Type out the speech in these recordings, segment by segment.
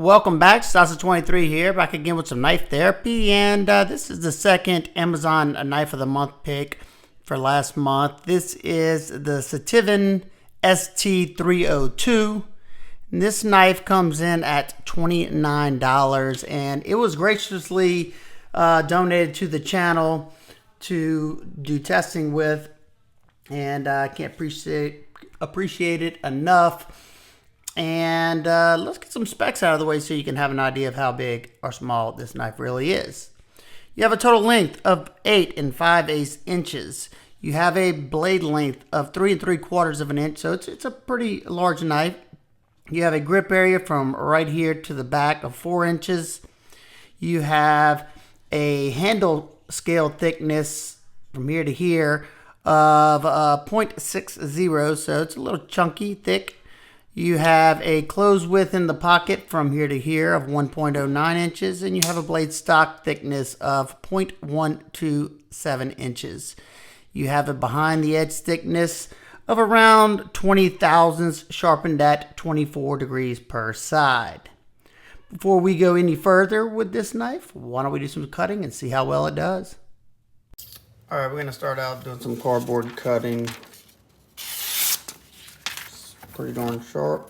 Welcome back, SITIVIEN here, back again with some knife therapy, and this is the second Amazon Knife of the Month pick for last month. This is the SITIVIEN ST302. This knife comes in at $29, and it was graciously donated to the channel to do testing with, and I can't appreciate it enough. And let's get some specs out of the way so you can have an idea of how big or small this knife really is. You have a total length of 8 5/8 inches. You have a blade length of 3 3/4 of an inch, so it's a pretty large knife. You have a grip area from right here to the back of 4 inches. You have a handle scale thickness from here to here of 0.60, so it's a little chunky, thick. You have a close width in the pocket from here to here of 1.09 inches, and you have a blade stock thickness of 0.127 inches. You have a behind the edge thickness of around 20 thousandths, sharpened at 24 degrees per side. Before we go any further with this knife, why don't we do some cutting and see how well it does? All right, we're going to start out doing some cardboard cutting. Pretty darn sharp.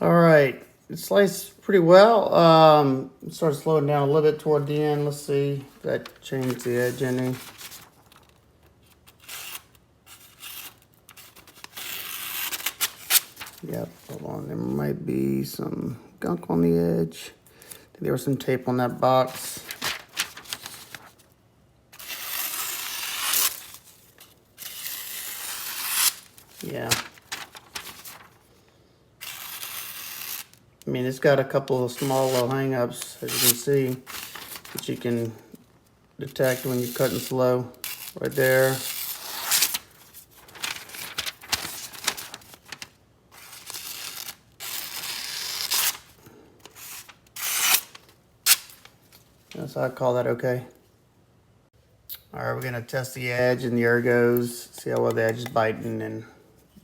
All right, it sliced pretty well. It started slowing down a little bit toward the end. Let's see if that changed the edge any. Yep, hold on. There might be some gunk on the edge. I think there was some tape on that box. Yeah. I mean, it's got a couple of small little hang-ups, as you can see, that you can detect when you're cutting slow. Right there. So I call that okay. All right, we're gonna test the edge and the ergos, see how well the edge is biting, and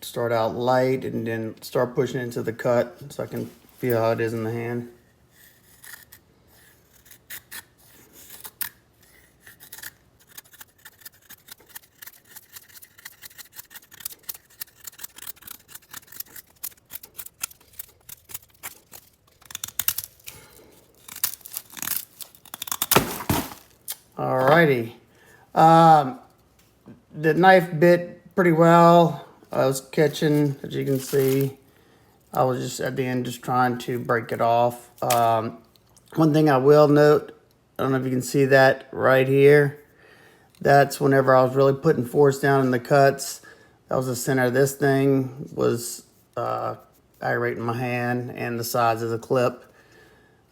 start out light and then start pushing into the cut so I can feel how it is in the hand. Alrighty. The knife bit pretty well. I was catching, as you can see. I was just at the end just trying to break it off. One thing I will note, I don't know if you can see that right here. That's whenever I was really putting force down in the cuts. That was the center of this thing, was aggravating my hand and the size of the clip.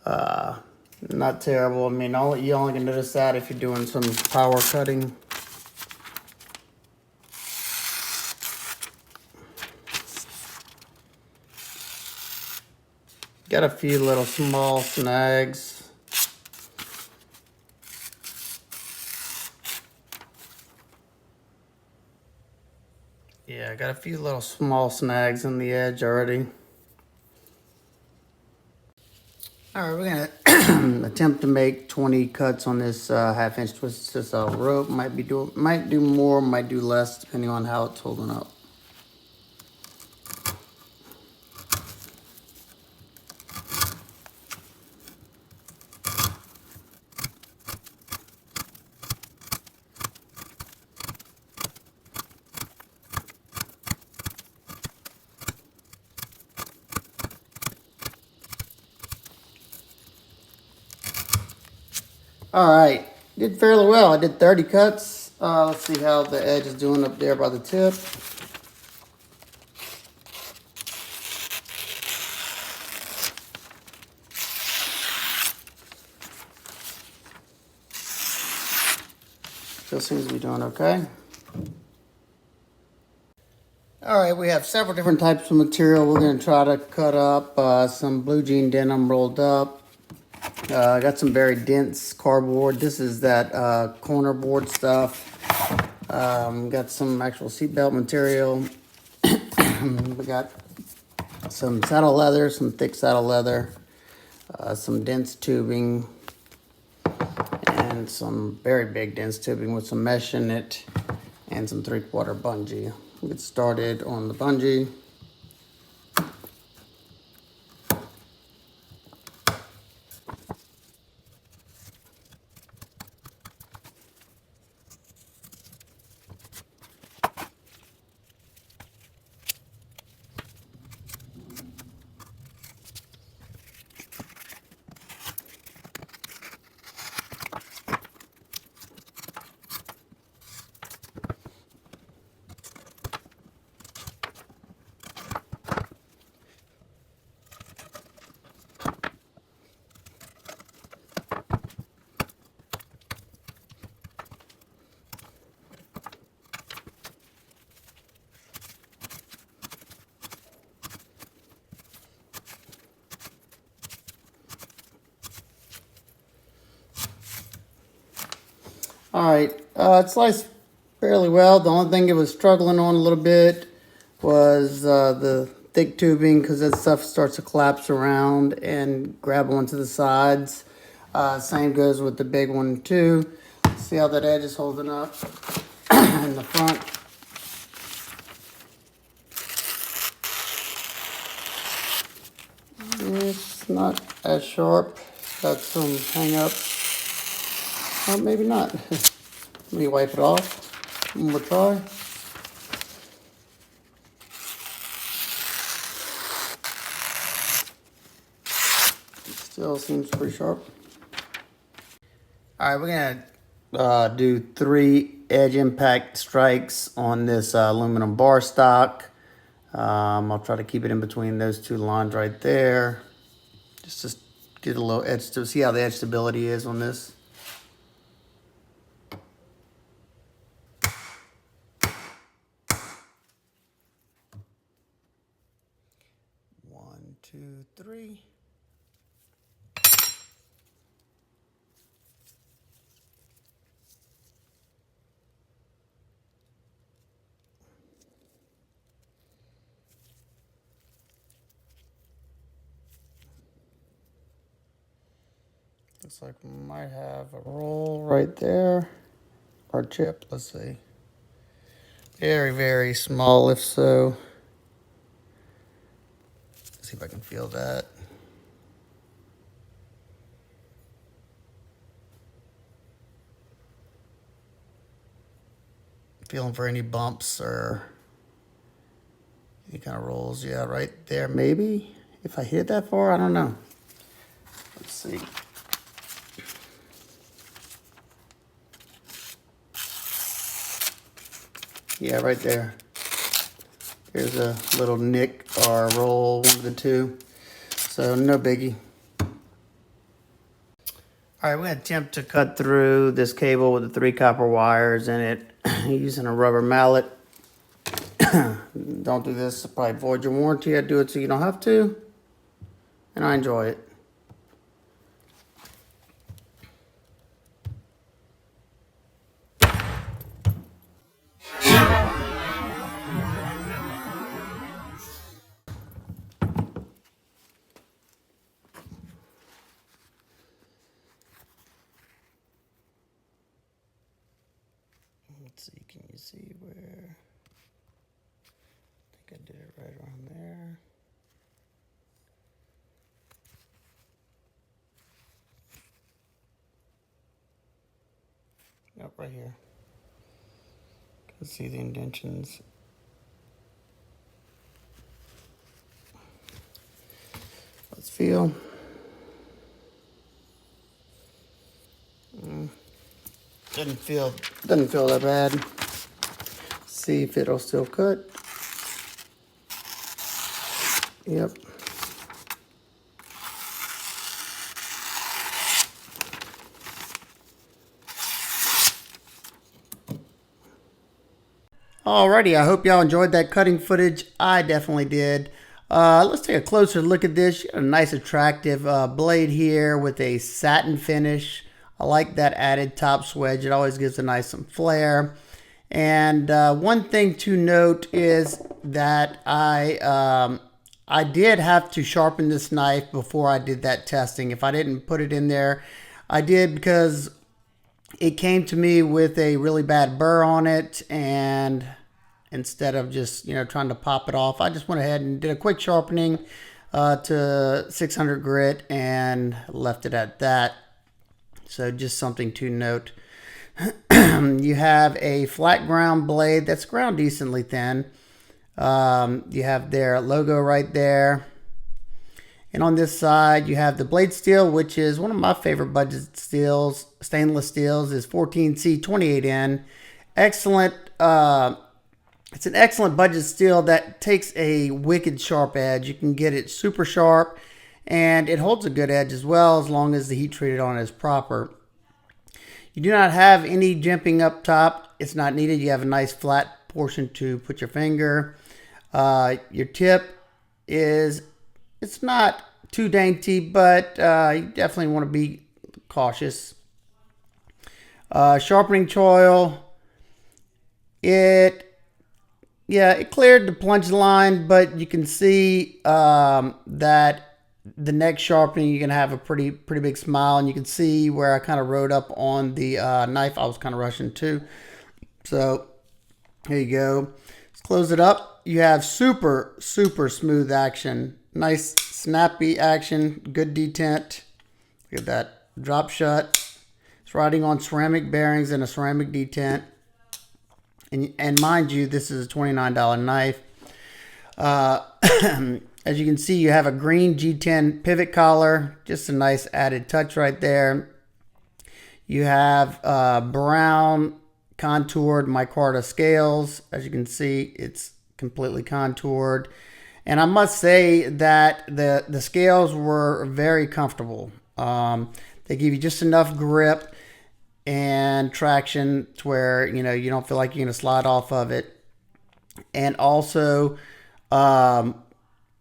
Not terrible. I mean, you only can notice that if you're doing some power cutting. Got a few little small snags. Yeah, I got a few little small snags on the edge already. All right, we're gonna attempt to make 20 cuts on this half-inch twisted style rope. Might do more, might do less, depending on how it's holding up. All right, did fairly well. I did 30 cuts. Let's see how the edge is doing up there by the tip. Still seems to be doing okay. All right, we have several different types of material. We're going to try to cut up some blue jean denim rolled up. I got some very dense cardboard. This is that corner board stuff. Got some actual seatbelt material. We got some saddle leather, some thick saddle leather, some dense tubing, and some very big dense tubing with some mesh in it, and some 3/4 bungee. We'll get started on the bungee. All right, it sliced fairly well. The only thing it was struggling on a little bit was the thick tubing, because that stuff starts to collapse around and grab onto the sides. Same goes with the big one too. See how that edge is holding up in the front. It's not as sharp. Got some hang ups. Or maybe not. Let me wipe it off. One more try. Still seems pretty sharp. All right, we're gonna do 3 edge impact strikes on this aluminum bar stock. I'll try to keep it in between those 2 lines right there. Just to get a little edge to see how the edge stability is on this. One, two, three. Looks like we might have a roll right there, or chip, let's see. Very, very small, if so. Let's see if I can feel that. Feeling for any bumps or any kind of rolls. Yeah, right there, maybe. If I hit that far, I don't know. Let's see. Yeah, right there. There's a little nick or roll, one of the two. So no biggie. All right, we're gonna attempt to cut through this cable with the 3 copper wires in it using a rubber mallet. Don't do this, it'll probably void your warranty. I do it so you don't have to, and I enjoy it. Let's see, can you see where? I think I did it right around there. Yep, right here. Can see the indentions. Let's feel. Doesn't feel that bad. See if it'll still cut. Yep. Alrighty, I hope y'all enjoyed that cutting footage. I definitely did. Let's take a closer look at this. You got a nice attractive blade here with a satin finish. I like that added top swedge. It always gives a nice some flair. And one thing to note is that I did have to sharpen this knife before I did that testing. If I didn't put it in there, I did because it came to me with a really bad burr on it, and instead of just trying to pop it off, I just went ahead and did a quick sharpening to 600 grit and left it at that. So just something to note. You have a flat ground blade that's ground decently thin. You have their logo right there. And on this side, you have the blade steel, which is one of my favorite budget steels. Stainless steels is 14C28N. Excellent. It's an excellent budget steel that takes a wicked sharp edge. You can get it super sharp, and it holds a good edge as well, as long as the heat treated on it is proper. You do not have any jimping up top. It's not needed. You have a nice flat portion to put your finger. Your tip is, it's not too dainty, but you definitely want to be cautious. Sharpening choil, it cleared the plunge line, but you can see that the next sharpening, you can have a pretty big smile, and you can see where I kind of rode up on the knife. I was kind of rushing too. So here you go. Let's close it up. You have super smooth action. Nice snappy action, good detent. Look at that drop shut. It's riding on ceramic bearings and a ceramic detent. And mind you, this is a $29 knife. As you can see, you have a green G10 pivot collar, just a nice added touch right there. You have brown contoured micarta scales. As you can see, it's completely contoured. And I must say that the scales were very comfortable. They give you just enough grip and traction to where you don't feel like you're gonna slide off of it. And also,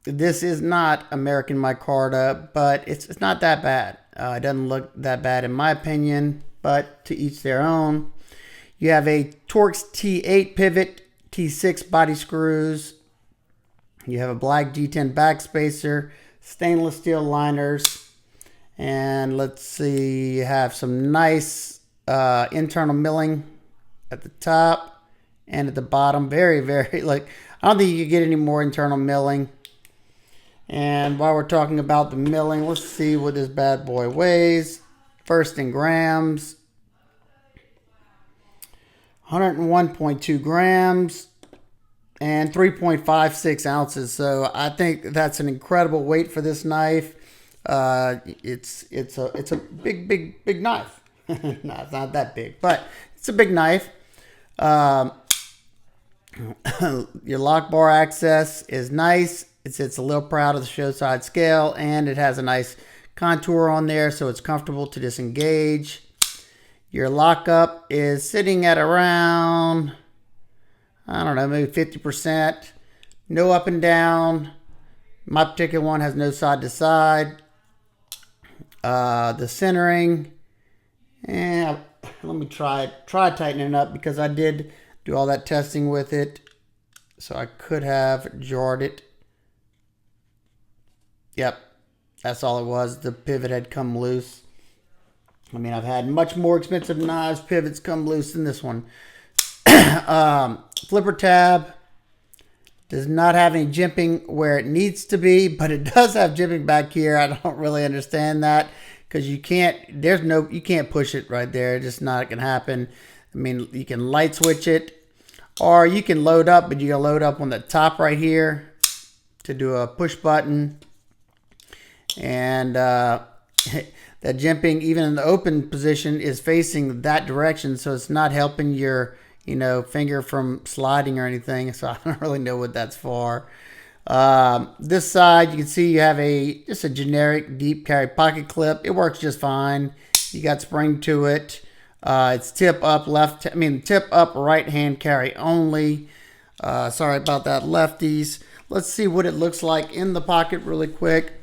this is not American micarta, but it's not that bad. It doesn't look that bad in my opinion, but to each their own. You have a Torx T8 pivot, T6 body screws. You have a black G10 backspacer, stainless steel liners, and let's see, you have some nice internal milling at the top and at the bottom. Very, like, I don't think you can get any more internal milling. And while we're talking about the milling, let's see what this bad boy weighs. First in grams, 101.2 grams. And 3.56 ounces. So I think that's an incredible weight for this knife. It's a big knife. No, it's not that big, but it's a big knife. Your lock bar access is nice. It sits a little proud of the show side scale, and it has a nice contour on there, so it's comfortable to disengage. Your lockup is sitting at around, I don't know, maybe 50%. No up and down. My particular one has no side to side. The centering, and let me try tightening it up, because I did do all that testing with it, so I could have jarred it. Yep, that's all it was. The pivot had come loose. I mean, I've had much more expensive knives, pivots come loose than this one. Flipper tab does not have any jimping where it needs to be, but it does have jimping back here. I don't really understand that, because you can't push it right there. It's just not gonna happen. I mean, you can light switch it, or you can load up, but you gotta load up on the top right here to do a push button. And that jimping, even in the open position, is facing that direction, so it's not helping your finger from sliding or anything. So I don't really know what that's for. This side, you can see you have just a generic deep carry pocket clip. It works just fine. You got spring to it. It's tip up tip up right hand carry only. Sorry about that, lefties. Let's see what it looks like in the pocket really quick.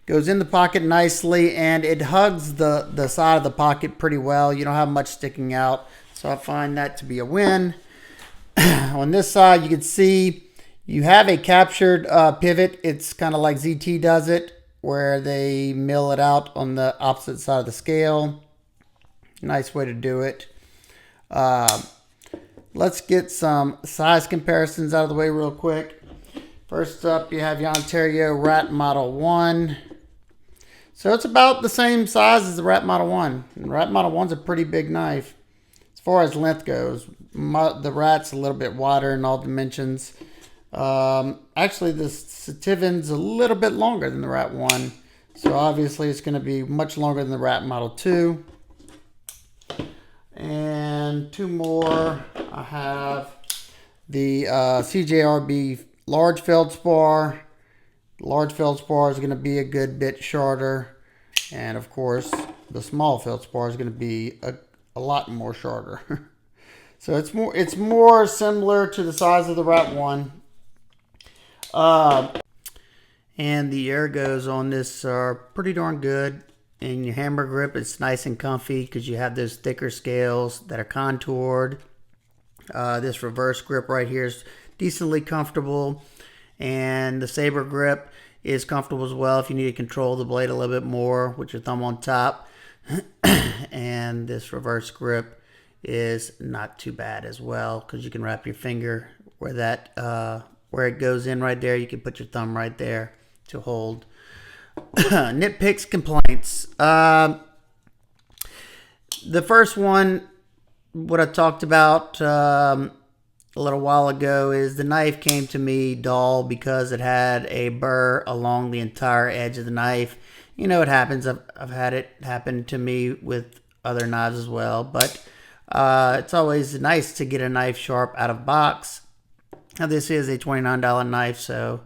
Goes in the pocket nicely, and it hugs the side of the pocket pretty well. You don't have much sticking out, so I find that to be a win. On this side, you can see you have a captured pivot. It's kind of like ZT does it, where they mill it out on the opposite side of the scale. Nice way to do it. Let's get some size comparisons out of the way real quick. First up, you have your Ontario Rat Model 1. So it's about the same size as the Rat Model 1. And Rat Model 1's a pretty big knife. As far as length goes, the Rat's a little bit wider in all dimensions. Actually, the SITIVIEN's a little bit longer than the Rat 1. So obviously it's going to be much longer than the Rat Model 2. And two more. I have the CJRB large feldspar. Large feldspar is going to be a good bit shorter, and of course the small feldspar is going to be a lot more shorter. So it's more similar to the size of the Rat 1. And the ergos on this are pretty darn good. And your hammer grip, it's nice and comfy because you have those thicker scales that are contoured. This reverse grip right here is decently comfortable. And the saber grip is comfortable as well if you need to control the blade a little bit more with your thumb on top. And this reverse grip is not too bad as well because you can wrap your finger where it goes in right there. You can put your thumb right there to hold. Nitpicks, complaints. The first one, what I talked about a little while ago, is the knife came to me dull because it had a burr along the entire edge of the knife. You know, it happens. I've had it happen to me with other knives as well, but it's always nice to get a knife sharp out of box. Now, this is a $29 knife, so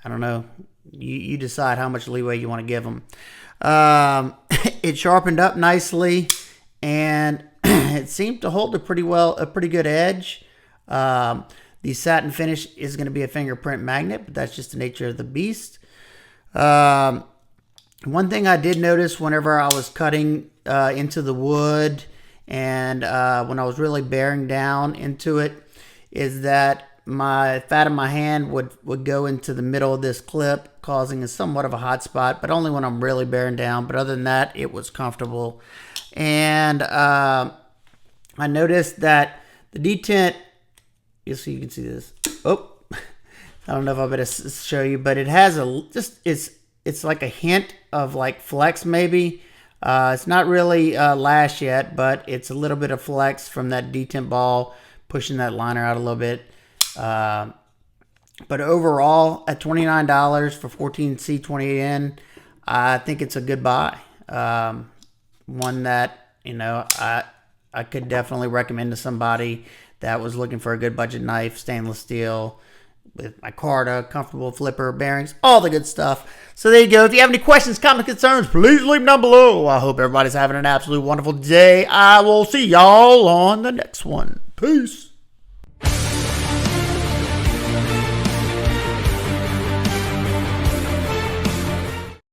I don't know. You decide how much leeway you want to give them. It sharpened up nicely, and it seemed to hold a pretty good edge. The satin finish is going to be a fingerprint magnet, but that's just the nature of the beast. One thing I did notice whenever I was cutting into the wood and when I was really bearing down into it is that my fat of my hand would go into the middle of this clip, causing somewhat of a hot spot, but only when I'm really bearing down. But other than that, it was comfortable. And I noticed that the detent, you can see this. Oh, I don't know if I better show you, but it has it's like a hint of like flex maybe. It's not really lash yet, but it's a little bit of flex from that detent ball pushing that liner out a little bit. But overall, at $29 for 14C28N, I think it's a good buy. One that, I could definitely recommend to somebody that was looking for a good budget knife, stainless steel, with micarta, comfortable flipper, bearings, all the good stuff. So there you go. If you have any questions, comments, concerns, please leave them down below. I hope everybody's having an absolute wonderful day. I will see y'all on the next one. Peace.